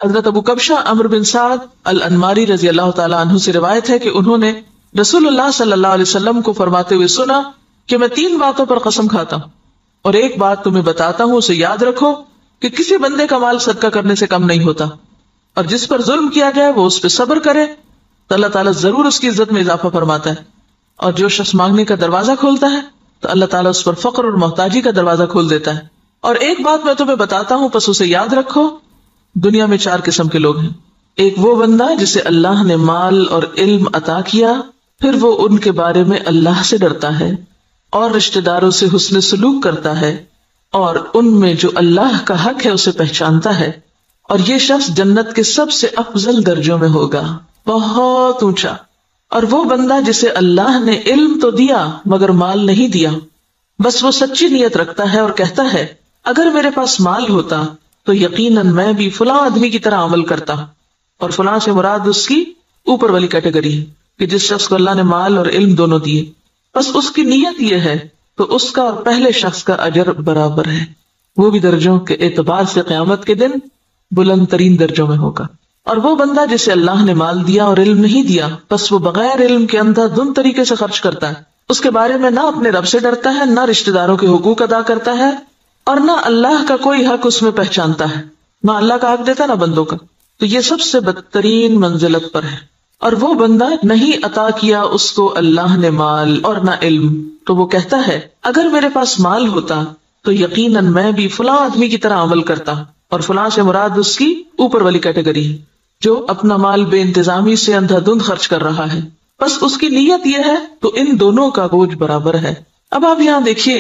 حضرت ابو کبشہ عمرو بن سعد الانماری رضی اللہ تعالیٰ عنہ سے روایت ہے کہ انہوں نے رسول اللہ صلی اللہ علیہ وسلم کو فرماتے ہوئے سنا کہ میں 3 باتوں پر قسم کھاتا ہوں اور ایک بات تمہیں بتاتا ہوں، اسے یاد رکھو کہ کسی بندے کا مال صدقہ کرنے سے کم نہیں ہوتا، اور جس پر ظلم کیا جائے وہ اس پہ صبر کرے تو اللہ تعالیٰ ضرور اس کی عزت میں اضافہ فرماتا ہے، اور جو شخص مانگنے کا دروازہ کھولتا ہے تو اللہ تعالیٰ اس پر فقر اور محتاجی کا دروازہ کھول دیتا ہے۔ اور ایک بات میں تمہیں بتاتا ہوں، پس اسے یاد رکھو، دنیا میں 4 قسم کے لوگ ہیں۔ ایک وہ بندہ جسے اللہ نے مال اور علم عطا کیا، پھر وہ ان کے بارے میں اللہ سے ڈرتا ہے اور رشتہ داروں سے حسن سلوک کرتا ہے، اور ان میں جو اللہ کا حق ہے اسے پہچانتا ہے، اور یہ شخص جنت کے سب سے افضل درجوں میں ہوگا، بہت اونچا۔ اور وہ بندہ جسے اللہ نے علم تو دیا مگر مال نہیں دیا، بس وہ سچی نیت رکھتا ہے اور کہتا ہے اگر میرے پاس مال ہوتا تو یقیناً میں بھی فلاں آدمی کی طرح عمل کرتا، اور فلاں سے مراد اس کی اوپر والی کیٹیگری ہے کہ جس شخص کو اللہ نے مال اور علم دونوں دیے، بس اس کی نیت یہ ہے تو اس کا اور پہلے شخص کا اجر برابر ہے، وہ بھی درجوں کے اعتبار سے قیامت کے دن بلند ترین درجوں میں ہوگا۔ اور وہ بندہ جسے اللہ نے مال دیا اور علم نہیں دیا، بس وہ بغیر علم کے اندھا دھند طریقے سے خرچ کرتا ہے، اس کے بارے میں نہ اپنے رب سے ڈرتا ہے، نہ رشتہ داروں کے حقوق ادا کرتا ہے، اور نہ اللہ کا کوئی حق اس میں پہچانتا ہے، نہ اللہ کا حق دیتا نہ بندوں کا، تو یہ سب سے بدترین منزلت پر ہے۔ اور وہ بندہ نہیں عطا کیا اس کو اللہ نے مال اور نہ علم، تو وہ کہتا ہے اگر میرے پاس مال ہوتا تو یقیناً میں بھی فلاں آدمی کی طرح عمل کرتا، اور فلاں سے مراد اس کی اوپر والی کیٹیگری ہے جو اپنا مال بے انتظامی سے اندھا دھند خرچ کر رہا ہے، بس اس کی نیت یہ ہے تو ان دونوں کا بوجھ برابر ہے۔ اب آپ یہاں دیکھیے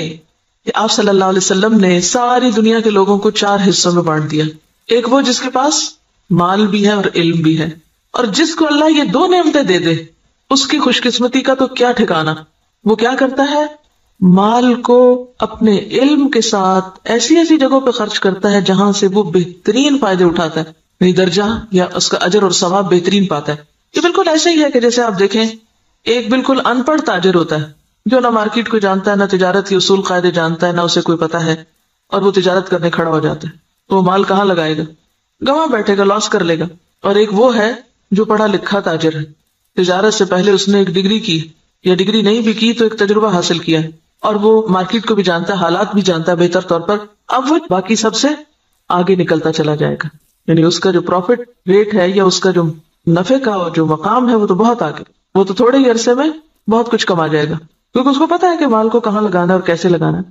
کہ آپ صلی اللہ علیہ وسلم نے ساری دنیا کے لوگوں کو 4 حصوں میں بانٹ دیا۔ ایک وہ جس کے پاس مال بھی ہے اور علم بھی ہے، اور جس کو اللہ یہ 2 نعمتیں دے دے اس کی خوش قسمتی کا تو کیا ٹھکانا۔ وہ کیا کرتا ہے؟ مال کو اپنے علم کے ساتھ ایسی ایسی جگہوں پہ خرچ کرتا ہے جہاں سے وہ بہترین فائدے اٹھاتا ہے، یعنی درجہ یا اس کا اجر اور ثواب بہترین پاتا ہے۔ یہ بالکل ایسے ہی ہے کہ جیسے آپ دیکھیں ایک بالکل ان پڑھ تاجر ہوتا ہے جو نہ مارکیٹ کو جانتا ہے، نہ تجارت کے اصول قاعدے جانتا ہے، نہ اسے کوئی پتا ہے، اور وہ تجارت کرنے کھڑا ہو جاتا ہے، تو وہ مال کہاں لگائے گا؟ گواں بیٹھے گا، لاس کر لے گا۔ اور ایک وہ ہے جو پڑھا لکھا تاجر ہے، تجارت سے پہلے اس نے ایک ڈگری کی، یا ڈگری نہیں بھی کی تو ایک تجربہ حاصل کیا ہے، اور وہ مارکیٹ کو بھی جانتا ہے، حالات بھی جانتا ہے بہتر طور پر، اب وہ باقی سب سے آگے نکلتا چلا جائے گا، یعنی اس کا جو پروفٹ ریٹ ہے یا اس کا جو نفع کا جو مقام ہے وہ تو بہت آگے، وہ تو تھوڑے ہی عرصے میں بہت کچھ کما جائے گا، کیونکہ اس کو پتا ہے کہ مال کو کہاں لگانا ہے اور کیسے لگانا ہے۔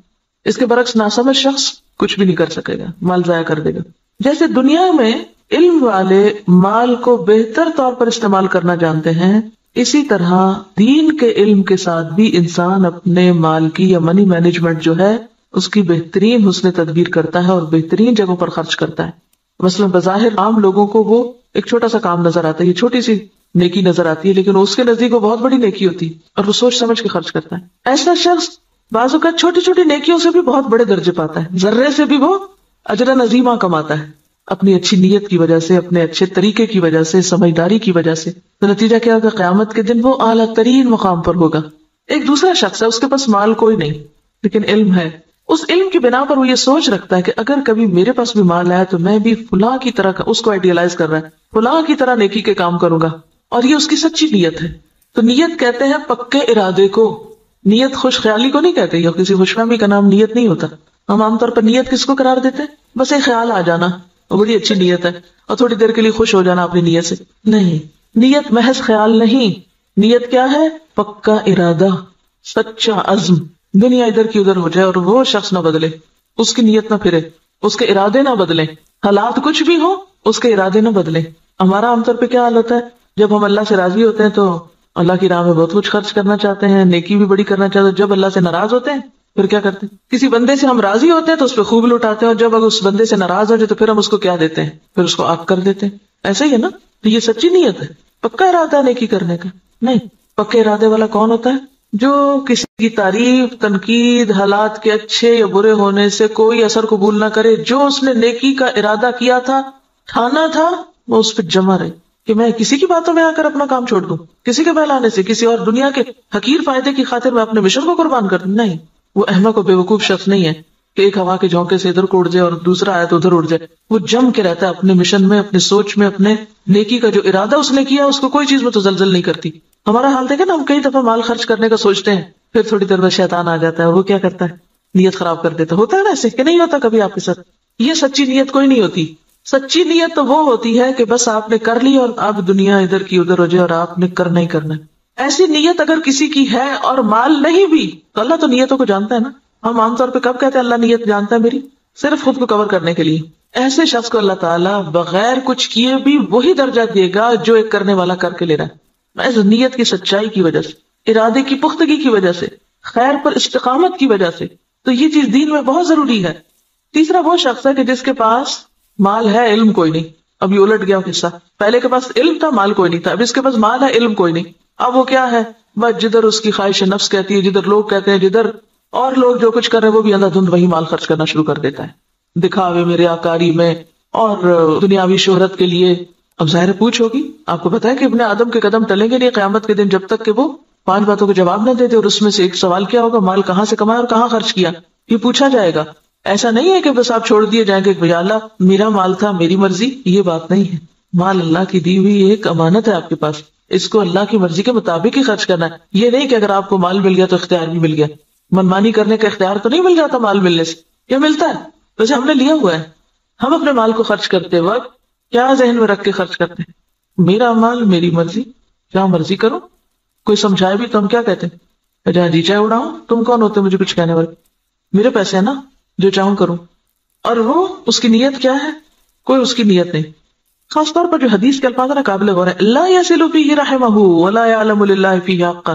اس کے برعکس ناسمجھ شخص کچھ بھی نہیں کر سکے گا، مال ضائع کر دے گا۔ جیسے دنیا میں علم والے مال کو بہتر طور پر استعمال کرنا جانتے ہیں، اسی طرح دین کے علم کے ساتھ بھی انسان اپنے مال کی یا منی مینجمنٹ جو ہے اس کی بہترین حسن تدبیر کرتا ہے اور بہترین جگہوں پر خرچ کرتا ہے۔ مثلا بظاہر عام لوگوں کو وہ ایک چھوٹا سا کام نظر آتا ہے، یہ چھوٹی سی نیکی نظر آتی ہے، لیکن اس کے نزدیک وہ بہت بڑی نیکی ہوتی ہے اور وہ سوچ سمجھ کے خرچ کرتا ہے۔ ایسا شخص بعض اوقات چھوٹی چھوٹی نیکیوں سے بھی بہت بڑے درجے پاتا ہے، ذرے سے بھی وہ اجر عظیمہ کماتا ہے، اپنی اچھی نیت کی وجہ سے، اپنے اچھے طریقے کی وجہ سے، سمجھداری کی وجہ سے۔ تو نتیجہ کیا ہوگا؟ قیامت کے دن وہ اعلیٰ ترین مقام پر ہوگا۔ ایک دوسرا شخص ہے، اس کے پاس مال کوئی نہیں لیکن علم ہے، اس علم کی بنا پر وہ یہ سوچ رکھتا ہے کہ اگر کبھی میرے پاس بھی مال آیا تو میں بھی فلاں کی طرح، اس کو آئیڈیالائز کر رہا ہے، فلاں کی طرح نیکی کے کام کروں گا، اور یہ اس کی سچی نیت ہے۔ تو نیت کہتے ہیں پکے ارادے کو، نیت خوش خیالی کو نہیں کہتے، یا کسی خوش فہمی کا نام نیت نہیں ہوتا۔ ہم عام طور پر نیت کس کو قرار دیتے ہیں؟ بس ایک خیال آ جانا، وہ بڑی اچھی نیت ہے، اور تھوڑی دیر کے لیے خوش ہو جانا اپنی نیت سے۔ نہیں، نیت محض خیال نہیں، نیت کیا ہے؟ پکا ارادہ، سچا عزم۔ دنیا ادھر کی ادھر ہو جائے اور وہ شخص نہ بدلے، اس کی نیت نہ پھرے، اس کے ارادے نہ بدلیں، حالات کچھ بھی ہو اس کے ارادے نہ بدلیں۔ ہمارا عام طور پہ کیا حال ہوتا ہے؟ جب ہم اللہ سے راضی ہوتے ہیں تو اللہ کی راہ میں بہت کچھ خرچ کرنا چاہتے ہیں، نیکی بھی بڑی کرنا چاہتے ہیں۔ جب اللہ سے ناراض ہوتے ہیں پھر کیا کرتے ہیں؟ کسی بندے سے ہم راضی ہوتے ہیں تو اس پہ خوب لوٹاتے ہیں، اور جب اگر اس بندے سے ناراض ہو جائے تو پھر ہم اس کو کیا دیتے ہیں؟ پھر اس کو آگ کر دیتے ہیں۔ ایسا ہی ہے نا؟ تو یہ سچی نیت ہے، پکا ارادہ نیکی کرنے کا نہیں۔ پکے ارادے والا کون ہوتا ہے؟ جو کسی کی تعریف، تنقید، حالات کے اچھے یا برے ہونے سے کوئی اثر قبول نہ کرے، جو اس نے نیکی کا ارادہ کیا تھا، ٹھانا تھا، وہ اس پہ جمع رہے کہ میں کسی کی باتوں میں آ کر اپنا کام چھوڑ دوں، کسی کے بہلانے سے، کسی اور دنیا کے حقیر فائدے کی خاطر میں اپنے مشن کو قربان کر دوں۔ نہیں، وہ احمق و بیوقوف شخص نہیں ہے، کہ ایک ہوا کے جھونکے سے ادھر کو اڑ جائے اور دوسرا آیا تو ادھر اڑ جائے. وہ جم کے رہتا ہے اپنے مشن میں، اپنے سوچ میں، اپنے نیکی کا جو ارادہ اس نے کیا اس کو کوئی چیز میں تو زلزل نہیں کرتی. ہمارا حال دیکھیں نا، ہم کئی دفعہ مال خرچ کرنے کا سوچتے ہیں، پھر تھوڑی دیر بعد شیطان آ جاتا ہے اور وہ کیا کرتا ہے، نیت خراب کر دیتا. ہوتا ہے نا ایسے کہ نہیں ہوتا کبھی آپ کے ساتھ؟ یہ سچی نیت کوئی نہیں ہوتی. سچی نیت تو وہ ہوتی ہے کہ بس آپ نے کر لی اور اب دنیا ادھر کی ادھر ہو جائے اور آپ نے کرنا ہی کرنا ہے. ایسی نیت اگر کسی کی ہے اور مال نہیں بھی تو اللہ تو نیتوں کو جانتا ہے نا. ہم عام طور پہ کب کہتے ہیں اللہ نیت جانتا ہے میری؟ صرف خود کو کور کرنے کے لیے. ایسے شخص کو اللہ تعالیٰ بغیر کچھ کیے بھی وہی درجہ دے گا جو ایک کرنے والا کر کے لے رہا ہے. ایسے نیت کی سچائی کی وجہ سے، ارادے کی پختگی کی وجہ سے، خیر پر استقامت کی وجہ سے. تو یہ چیز دین میں بہت ضروری ہے. تیسرا وہ شخص ہے کہ جس کے پاس مال ہے، علم کوئی نہیں. اب یہ الٹ گیا قصہ. پہلے کے پاس علم تھا، مال کوئی نہیں تھا. اب اس کے پاس مال ہے، علم کوئی نہیں. اب وہ کیا ہے، بس جدھر اس کی خواہش نفس کہتی ہے، جدھر لوگ کہتے ہیں، جدھر اور لوگ جو کچھ کر رہے ہیں وہ بھی اندھا دھند وہی مال خرچ کرنا شروع کر دیتا ہے، دکھاوے میں، ریاکاری میں اور دنیاوی شہرت کے لیے. اب ظاہر پوچھ ہوگی، آپ کو پتا ہے کہ ابن آدم کے قدم ٹلیں گے نہیں قیامت کے دن جب تک کہ وہ 5 باتوں کے جواب نہ دے دے. اور اس میں سے ایک سوال کیا ہوگا، مال کہاں سے کمایا اور کہاں خرچ کیا، یہ پوچھا جائے گا. ایسا نہیں ہے کہ بس آپ چھوڑ دیے جائیں کہ بھیا اللہ میرا مال تھا میری مرضی. یہ بات نہیں ہے. مال اللہ کی دی ہوئی ایک امانت ہے آپ کے پاس، اس کو اللہ کی مرضی کے مطابق ہی خرچ کرنا ہے. یہ نہیں کہ اگر آپ کو مال مل گیا تو اختیار بھی مل گیا. منمانی کرنے کا اختیار تو نہیں مل جاتا مال ملنے سے، یہ ملتا ہے ویسے ہم نے لیا ہوا ہے. ہم اپنے مال کو خرچ کرتے وقت کیا ذہن میں رکھ کے خرچ کرتے ہیں؟ میرا مال میری مرضی، کیا مرضی کرو. کوئی سمجھائے بھی تو ہم کیا کہتے ہیں، جہاں جی چاہے اڑاؤں، تم کون ہوتے مجھے کچھ کہنے والے، میرے پیسے ہیں نا، جو چاہوں کروں. اور وہ اس کی نیت کیا ہے، کوئی اس کی نیت نہیں. خاص طور پر جو حدیث کے الفاظ قابل غور ہے، لا یصل فیہ رحمہ ولا یعلم للہ فیہ حقا.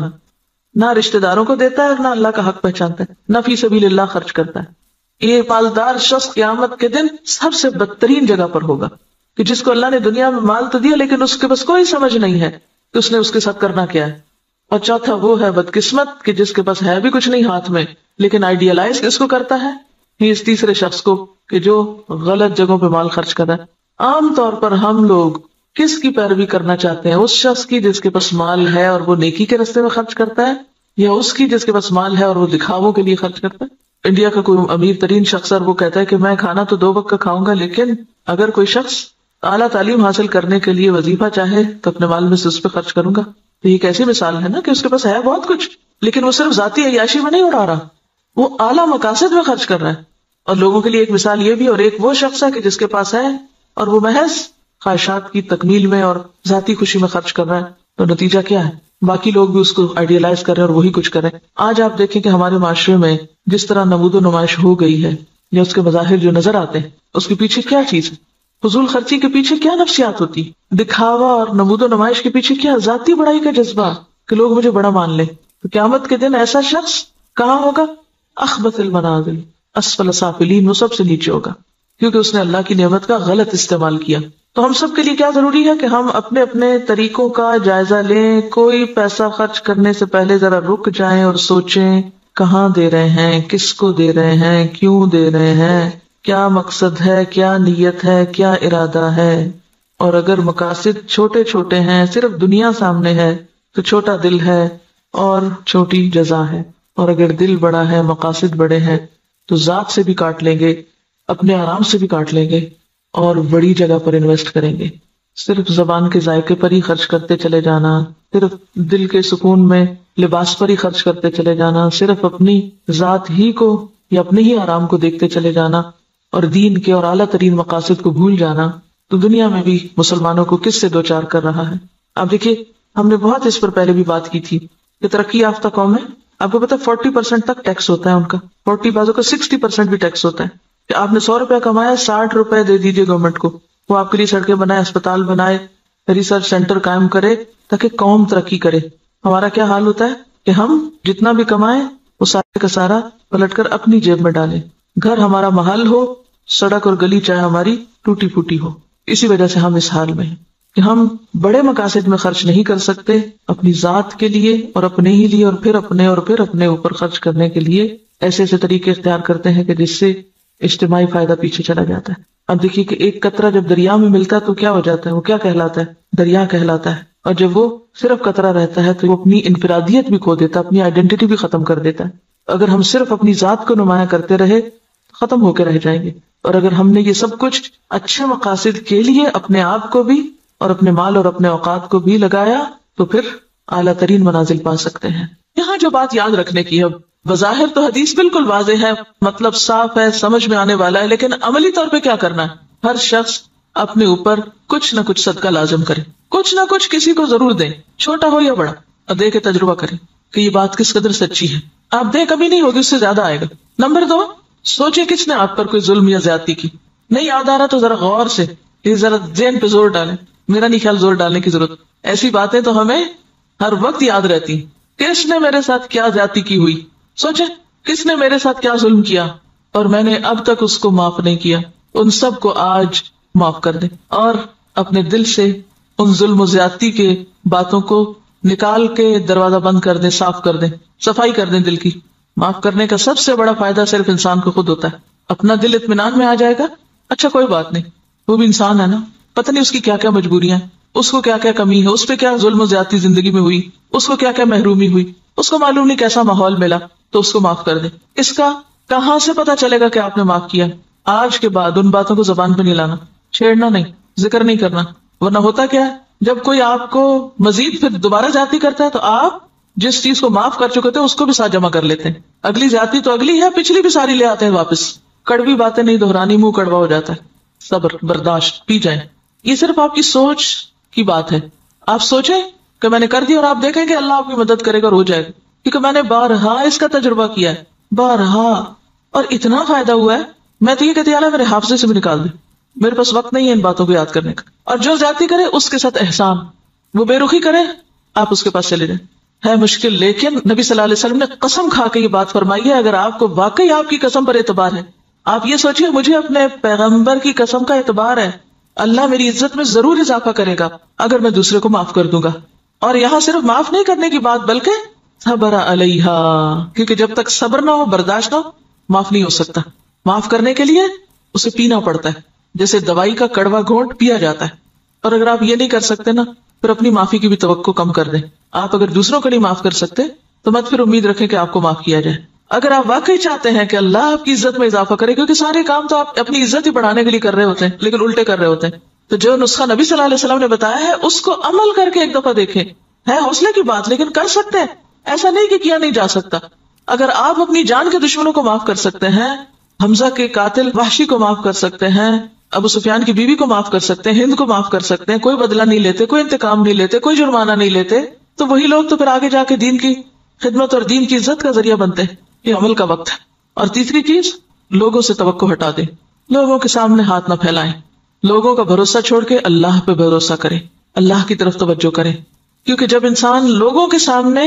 نہ رشتہ داروں کو دیتا ہے اور نہ اللہ کا حق پہچانتا ہے، نہ فی سبیل اللہ خرچ کرتا ہے. یہ مالدار شخص قیامت کے دن سب سے بدترین جگہ پر ہوگا کہ جس کو اللہ نے دنیا میں مال تو دیا لیکن اس کے پاس کوئی سمجھ نہیں ہے کہ اس نے اس کے ساتھ کرنا کیا ہے. اور چوتھا وہ ہے بدقسمت کہ جس کے پاس ہے بھی کچھ نہیں ہاتھ میں لیکن آئیڈیالائز کس کو کرتا ہے، اس تیسرے شخص کو کہ جو غلط جگہوں پہ مال خرچ کر رہا ہے. عام طور پر ہم لوگ کس کی پیروی کرنا چاہتے ہیں، اس شخص کی جس کے پاس مال ہے اور وہ نیکی کے راستے میں خرچ کرتا ہے، یا اس کی جس کے پاس مال ہے اور وہ دکھاووں کے لیے خرچ کرتا ہے. انڈیا کا کوئی امیر ترین شخص اور وہ کہتا ہے کہ میں کھانا تو 2 وقت کا کھاؤں گا، لیکن اگر کوئی شخص اعلیٰ تعلیم حاصل کرنے کے لیے وظیفہ چاہے تو اپنے مال میں سے اس پہ خرچ کروں گا. تو یہ کیسی مثال ہے نا کہ اس کے پاس ہے بہت کچھ لیکن وہ صرف ذاتی عیاشی میں نہیں اڑا رہا، وہ اعلیٰ مقاصد میں خرچ کر رہا ہے. اور لوگوں کے لیے ایک مثال یہ بھی، اور ایک وہ شخص ہے کہ جس کے پاس ہے اور وہ محض خواہشات کی تکمیل میں اور ذاتی خوشی میں خرچ کر رہا ہے. تو نتیجہ کیا ہے، باقی لوگ بھی اس کو آئیڈیالائز کر رہے ہیں اور وہی کچھ کر رہے ہیں. آج آپ دیکھیں کہ ہمارے معاشرے میں جس طرح نمود و نمائش ہو گئی ہے یا اس کے مظاہر جو نظر آتے ہیں، اس کے پیچھے کیا چیز ہے؟ فضول خرچی کے پیچھے کیا نفسیات ہوتی، دکھاوا اور نمود و نمائش کے پیچھے کیا ذاتی بڑائی کا جذبہ کہ لوگ مجھے بڑا مان لیں. تو قیامت کے دن ایسا شخص کہاں ہوگا، اخبث المنازل، اسفل سافلین، وہ سب سے نیچے ہوگا کیونکہ اس نے اللہ کی نعمت کا غلط استعمال کیا. تو ہم سب کے لیے کیا ضروری ہے کہ ہم اپنے اپنے طریقوں کا جائزہ لیں. کوئی پیسہ خرچ کرنے سے پہلے ذرا رک جائیں اور سوچیں کہاں دے رہے ہیں، کس کو دے رہے ہیں، کیوں دے رہے ہیں، کیا مقصد ہے، کیا نیت ہے، کیا ارادہ ہے. اور اگر مقاصد چھوٹے چھوٹے ہیں، صرف دنیا سامنے ہے تو چھوٹا دل ہے اور چھوٹی جزا ہے. اور اگر دل بڑا ہے، مقاصد بڑے ہیں تو ذات سے بھی کاٹ لیں گے، اپنے آرام سے بھی کاٹ لیں گے اور بڑی جگہ پر انویسٹ کریں گے. صرف زبان کے ذائقے پر ہی خرچ کرتے چلے جانا، صرف دل کے سکون میں لباس پر ہی خرچ کرتے چلے جانا، صرف اپنی ذات ہی کو یا اپنے ہی آرام کو دیکھتے چلے جانا اور دین کے اور اعلیٰ ترین مقاصد کو بھول جانا، تو دنیا میں بھی مسلمانوں کو کس سے دوچار کر رہا ہے. اب دیکھیے، ہم نے بہت اس پر پہلے بھی بات کی تھی کہ ترقی یافتہ قوم ہے، آپ کو پتا 40% تک ٹیکس ہوتا ہے ان کا، 40 بازوں کا 60% بھی ٹیکس ہوتا ہے. کہ آپ نے 100 روپیہ کمایا، 60 روپے دے دیجیے گورنمنٹ کو، وہ آپ کے لیے سڑکیں بنائے، اسپتال بنائے، ریسرچ سینٹر قائم کرے تاکہ قوم ترقی کرے. ہمارا کیا حال ہوتا ہے کہ ہم جتنا بھی کمائیں وہ سارے کا سارا پلٹ کر اپنی جیب میں ڈالیں. گھر ہمارا محل ہو، سڑک اور گلی چاہے ہماری ٹوٹی پھوٹی ہو. اسی وجہ سے ہم اس حال میں ہیں کہ ہم بڑے مقاصد میں خرچ نہیں کر سکتے، اپنی ذات کے لیے اور اپنے ہی لیے اور پھر اپنے اوپر خرچ کرنے کے لیے ایسے ایسے طریقے اختیار کرتے ہیں کہ جس سے اجتماعی فائدہ پیچھے چلا جاتا ہے. اب دیکھیے کہ ایک قطرہ جب دریا میں ملتا ہے تو کیا ہو جاتا ہے، وہ کیا کہلاتا ہے، دریا کہلاتا ہے. اور جب وہ صرف قطرہ رہتا ہے تو وہ اپنی انفرادیت بھی کھو دیتا ہے، اپنی آئیڈینٹی بھی ختم کر دیتا ہے. اگر ہم صرف اپنی ذات کو نمایاں کرتے رہے، ختم ہو کے رہ جائیں گے. اور اگر ہم نے یہ سب کچھ اچھے مقاصد کے لیے اپنے آپ کو بھی اور اپنے مال اور اپنے اوقات کو بھی لگایا تو پھر اعلیٰ ترین منازل پا سکتے ہیں. یہاں جو بات یاد رکھنے کی ہے، بظاہر تو حدیث بالکل واضح ہے، مطلب صاف ہے، سمجھ میں آنے والا ہے، لیکن عملی طور پہ کیا کرنا ہے؟ ہر شخص اپنے اوپر کچھ نہ کچھ صدقہ لازم کرے، کچھ نہ کچھ کسی کو ضرور دیں، چھوٹا ہو یا بڑا، اور دے کے تجربہ کریں کہ یہ بات کس قدر سچی ہے. آپ دیں کمی نہیں ہوگی، اس سے زیادہ آئے گا. نمبر 2، سوچیں کس نے آپ پر کوئی ظلم یا زیادتی کی. نہیں یاد آ رہا تو ذرا غور سے یہ ذرا ذہن پہ زور ڈالیں. میرا نہیں خیال زور ڈالنے کی ضرورت، ایسی باتیں تو ہمیں ہر وقت یاد رہتی. کس نے میرے ساتھ کیا زیادتی کی ہوئی، سوچیں کس نے میرے ساتھ کیا ظلم کیا اور میں نے اب تک اس کو معاف نہیں کیا. ان سب کو آج معاف کر دیں اور اپنے دل سے ان ظلم و زیادتی کے باتوں کو نکال کے دروازہ بند کر دیں، صاف کر دیں، صفائی کر دیں دل کی. معاف کرنے کا سب سے بڑا فائدہ صرف انسان کو خود ہوتا ہے. اپنا دل اطمینان میں آ جائے گا، اچھا کوئی بات نہیں، وہ بھی انسان ہے نا، پتہ نہیں اس کی کیا کیا مجبوریاں ہیں، اس کو کیا کیا کمی ہے، اس پہ کیا ظلم و زیادتی زندگی میں ہوئی، اس کو کیا کیا محرومی ہوئی، اس کو معلوم نہیں کیسا ماحول ملا، تو اس کو معاف کر دیں. اس کا کہاں سے پتا چلے گا کہ آپ نے معاف کیا؟ آج کے بعد ان باتوں کو زبان پہ نہیں لانا، چھیڑنا نہیں، ذکر نہیں کرنا. ورنہ ہوتا کیا ہے، جب کوئی آپ کو مزید پھر دوبارہ زیادتی کرتا ہے تو آپ جس چیز کو معاف کر چکے تھے اس کو بھی ساتھ جمع کر لیتے ہیں. اگلی زیادتی تو اگلی ہے، پچھلی بھی ساری لے آتے ہیں واپس. کڑوی باتیں نہیں دہرانی، منہ کڑوا ہو جاتا ہے. صبر، برداشت، پی جائیں. یہ صرف آپ کی سوچ کی بات ہے. آپ سوچیں کہ میں نے کر دی اور آپ دیکھیں کہ اللہ آپ کی مدد کرے گا اور ہو جائے گا، کیونکہ میں نے بارہا اس کا تجربہ کیا ہے، بارہا، اور اتنا فائدہ ہوا ہے. میں تو یہ کہتی اللہ میرے حافظے سے بھی نکال دے، میرے پاس وقت نہیں ہے ان باتوں کو یاد کرنے کا. اور جو زیادتی کرے اس کے ساتھ احسان، وہ بے رخی کرے، آپ اس کے پاس چلے جائیں. ہے مشکل، لیکن نبی صلی اللہ علیہ وسلم نے قسم کھا کے یہ بات فرمائی ہے. اگر آپ کو واقعی آپ کی قسم پر اعتبار ہے، آپ یہ سوچیے مجھے اپنے پیغمبر کی قسم کا اعتبار ہے، اللہ میری عزت میں ضرور اضافہ کرے گا اگر میں دوسرے کو معاف کر دوں گا. اور یہاں صرف معاف نہیں کرنے کی بات بلکہ صبر علیہا، کیونکہ جب تک صبر نہ ہو، برداشت نہ ہو، معاف نہیں ہو سکتا. معاف کرنے کے لیے اسے پینا پڑتا ہے، جیسے دوائی کا کڑوا گھونٹ پیا جاتا ہے. اور اگر آپ یہ نہیں کر سکتے نا، پھر اپنی معافی کی بھی توقع کم کر دیں. آپ اگر دوسروں کو نہیں معاف کر سکتے تو مت پھر امید رکھیں کہ آپ کو معاف کیا جائے. اگر آپ واقعی چاہتے ہیں کہ اللہ آپ کی عزت میں اضافہ کرے، کیونکہ سارے کام تو آپ اپنی عزت ہی بڑھانے کے لیے کر رہے ہوتے ہیں لیکن الٹے کر رہے ہوتے ہیں، تو جو نسخہ نبی صلی اللہ علیہ وسلم نے بتایا ہے اس کو عمل کر کے ایک دفعہ دیکھیں. ہے حوصلے کی بات لیکن کر سکتے ہیں، ایسا نہیں کہ کیا نہیں جا سکتا. اگر آپ اپنی جان کے دشمنوں کو معاف کر سکتے ہیں، حمزہ کے قاتل وحشی کو معاف کر سکتے ہیں، ابو سفیان کی بیوی کو معاف کر سکتے ہیں، ہند کو معاف کر سکتے ہیں، کوئی بدلہ نہیں لیتے، کوئی انتقام نہیں لیتے، کوئی جرمانہ نہیں لیتے، تو وہی لوگ تو پھر آگے جا کے دین کی خدمت اور دین کی عزت کا ذریعہ بنتے ہیں. یہ عمل کا وقت ہے. اور تیسری چیز، لوگوں سے توقع ہٹا دیں، لوگوں کے سامنے ہاتھ نہ پھیلائیں، لوگوں کا بھروسہ چھوڑ کے اللہ پہ بھروسہ کریں، اللہ کی طرف توجہ کریں. کیونکہ جب انسان لوگوں کے سامنے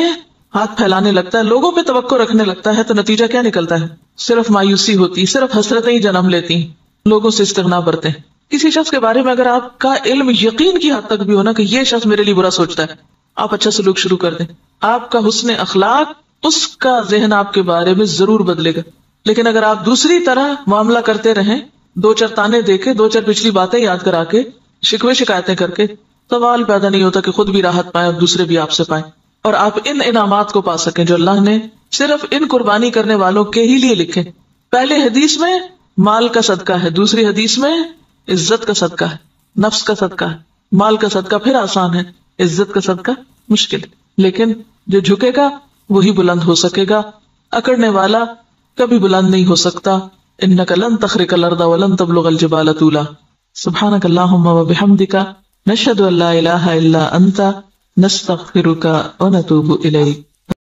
ہاتھ پھیلانے لگتا ہے، لوگوں پہ توقع رکھنے لگتا ہے، تو نتیجہ کیا نکلتا ہے؟ صرف مایوسی ہوتی، صرف حسرتیں ہی جنم لیتی، لوگوں سے استغنا برتے ہیں. کسی شخص کے بارے میں اگر آپ کا علم یقین کی حد تک بھی ہونا کہ یہ شخص میرے لیے برا سوچتا ہے، آپ اچھا سلوک شروع کر دیں. آپ کا حسن اخلاق اس کا ذہن آپ کے بارے میں ضرور بدلے گا. لیکن اگر آپ دوسری طرح معاملہ کرتے رہیں، دو چار تانے دے کے، دو چار پچھلی باتیں یاد کرا کے، شکوے شکایتیں کر کے، سوال پیدا نہیں ہوتا کہ خود بھی راحت پائیں اور دوسرے بھی آپ سے پائیں، اور آپ ان انعامات کو پا سکیں جو اللہ نے صرف ان قربانی کرنے والوں کے ہی لیے لکھے. پہلے حدیث میں مال کا صدقہ ہے، دوسری حدیث میں عزت کا صدقہ ہے، نفس کا صدقہ ہے. مال کا صدقہ پھر آسان ہے، عزت کا صدقہ مشکل. لیکن جو جھکے گا وہی بلند ہو سکے گا، اکڑنے والا کبھی بلند نہیں ہو سکتا. انک لن تخرق الارض ولن تبلغ الجبال طولا. سبحانک اللہم وبحمدک، نشہد ان لا الہ الا انت، نستغفرک ونتوب الیک.